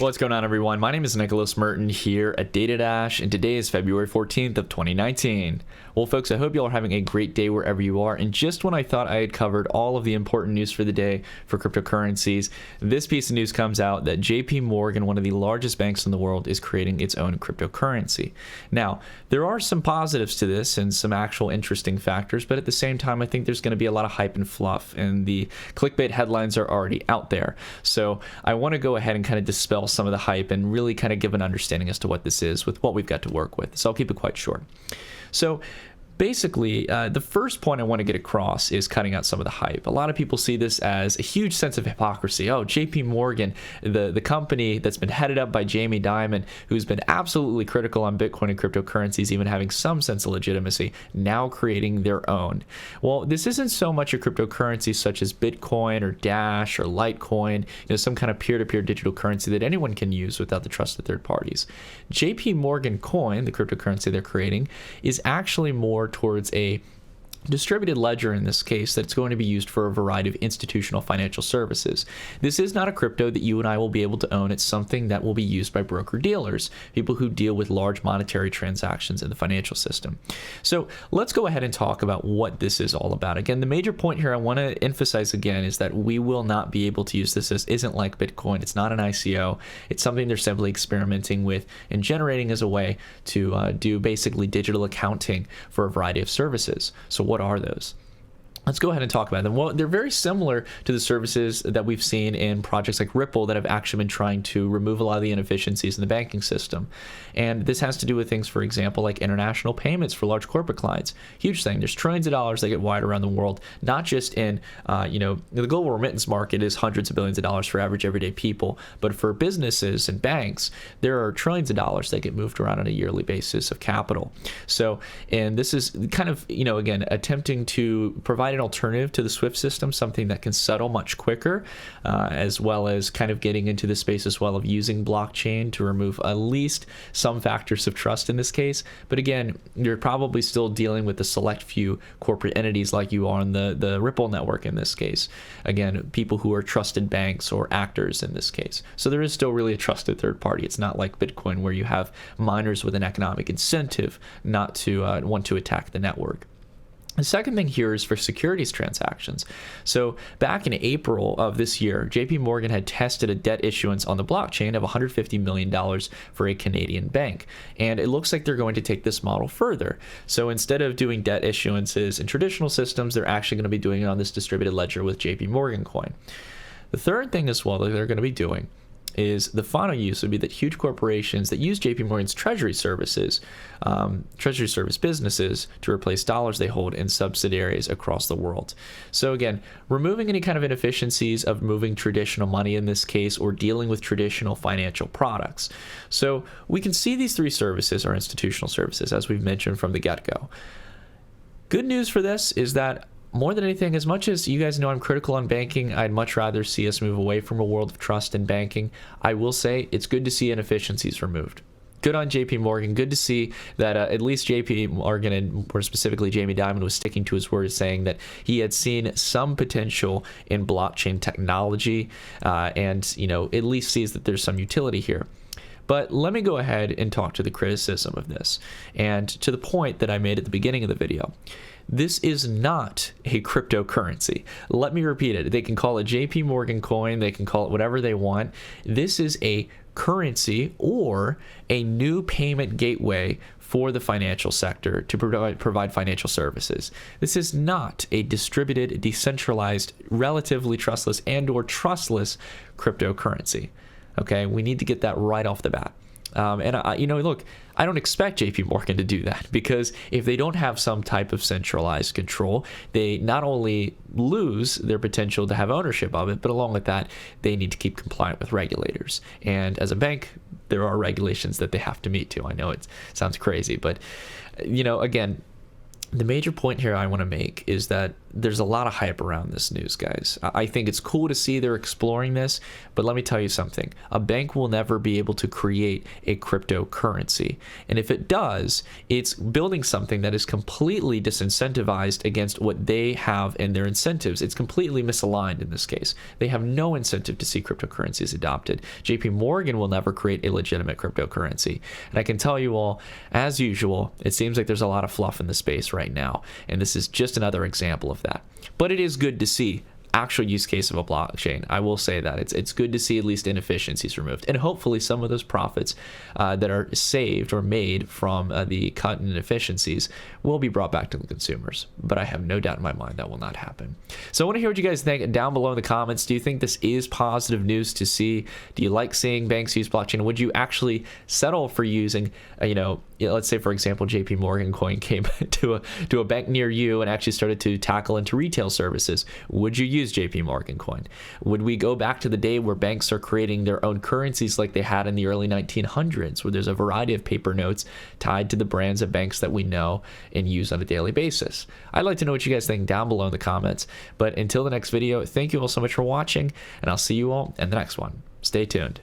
What's going on, everyone? My name is Nicholas Merton here at DataDash, and today is February 14th of 2019. Well, folks, I hope you all are having a great day wherever you are. And just when I thought I had covered all of the important news for the day for cryptocurrencies, this piece of news comes out that JP Morgan, one of the largest banks in the world, is creating its own cryptocurrency. Now, there are some positives to this and some actual interesting factors, but at the same time, I think there's going to be a lot of hype and fluff, and the clickbait headlines are already out there. So I want to go ahead and kind of dispel some of the hype and really kind of give an understanding as to what this is with what we've got to work with. So I'll keep it quite short. So basically, the first point I want to get across is cutting out some of the hype. A lot of people see this as a huge sense of hypocrisy. Oh, JP Morgan, the company that's been headed up by Jamie Dimon, who's been absolutely critical on Bitcoin and cryptocurrencies, even having some sense of legitimacy, now creating their own. Well, this isn't so much a cryptocurrency such as Bitcoin or Dash or Litecoin, some kind of peer-to-peer digital currency that anyone can use without the trust of third parties. JP Morgan Coin, the cryptocurrency they're creating, is actually more towards a distributed ledger in this case that's going to be used for a variety of institutional financial services. This is not a crypto that you and I will be able to own. It's something that will be used by broker-dealers, people who deal with large monetary transactions in the financial system. So let's go ahead and talk about what this is all about. Again, the major point here I want to emphasize again is that we will not be able to use this. This isn't like Bitcoin. It's not an ICO. It's something they're simply experimenting with and generating as a way to do basically digital accounting for a variety of services. So what are those? Let's go ahead and talk about them. Well, they're very similar to the services that we've seen in projects like Ripple that have actually been trying to remove a lot of the inefficiencies in the banking system. And this has to do with things, for example, like international payments for large corporate clients. Huge thing. There's trillions of dollars that get wired around the world, not just in, the global remittance market is hundreds of billions of dollars for average everyday people, but for businesses and banks, there are trillions of dollars that get moved around on a yearly basis of capital. So, and this is kind of, again, attempting to provide an alternative to the SWIFT system, something that can settle much quicker, as well as kind of getting into the space as well of using blockchain to remove at least some factors of trust in this case. But again, you're probably still dealing with the select few corporate entities like you are on the Ripple network in this case. Again, people who are trusted banks or actors in this case. So there is still really a trusted third party. It's not like Bitcoin where you have miners with an economic incentive not to want to attack the network. The second thing here is for securities transactions. So back in April of this year, JP Morgan had tested a debt issuance on the blockchain of $150 million for a Canadian bank. And it looks like they're going to take this model further. So instead of doing debt issuances in traditional systems, they're actually going to be doing it on this distributed ledger with JP Morgan Coin. The third thing as well that they're going to be doing is the final use would be that huge corporations that use JP Morgan's treasury services, treasury service businesses, to replace dollars they hold in subsidiaries across the world. So again, removing any kind of inefficiencies of moving traditional money in this case or dealing with traditional financial products. So we can see these three services are institutional services, as we've mentioned from the get-go. Good news for this is that more than anything, as much as you guys know I'm critical on banking, I'd much rather see us move away from a world of trust in banking. I will say it's good to see inefficiencies removed. Good on JP Morgan. Good to see that at least JP Morgan, and more specifically Jamie Dimon, was sticking to his word, saying that he had seen some potential in blockchain technology and, at least sees that there's some utility here. But let me go ahead and talk to the criticism of this and to the point that I made at the beginning of the video. This is not a cryptocurrency. Let me repeat it. They can call it JP Morgan coin. They can call it whatever they want. This is a currency or a new payment gateway for the financial sector to provide financial services. This is not a distributed, decentralized, relatively trustless and/or trustless cryptocurrency. Okay, we need to get that right off the bat. Look, I don't expect JP Morgan to do that, because if they don't have some type of centralized control, they not only lose their potential to have ownership of it, but along with that, they need to keep compliant with regulators. And as a bank, there are regulations that they have to meet to. I know it sounds crazy, but again, the major point here I want to make is that there's a lot of hype around this news, guys. I think it's cool to see they're exploring this, but let me tell you something. A bank will never be able to create a cryptocurrency. And if it does, it's building something that is completely disincentivized against what they have in their incentives. It's completely misaligned in this case. They have no incentive to see cryptocurrencies adopted. JP Morgan will never create a legitimate cryptocurrency. And I can tell you all, as usual, it seems like there's a lot of fluff in the space right now. And this is just another example of that. But it is good to see actual use case of a blockchain. I will say that it's good to see at least inefficiencies removed, and hopefully some of those profits that are saved or made from the cut in inefficiencies will be brought back to the consumers. But I have no doubt in my mind that will not happen. So I want to hear what you guys think down below in the comments. Do you think this is positive news to see? Do you like seeing banks use blockchain? Would you actually settle for using let's say, for example, JP Morgan coin came to a bank near you and actually started to tackle into retail services? Would you use JP Morgan coin? Would we go back to the day where banks are creating their own currencies like they had in the early 1900s, where there's a variety of paper notes tied to the brands of banks that we know and use on a daily basis? I'd like to know what you guys think down below in the comments. But until the next video, thank you all so much for watching, and I'll see you all in the next one. Stay tuned.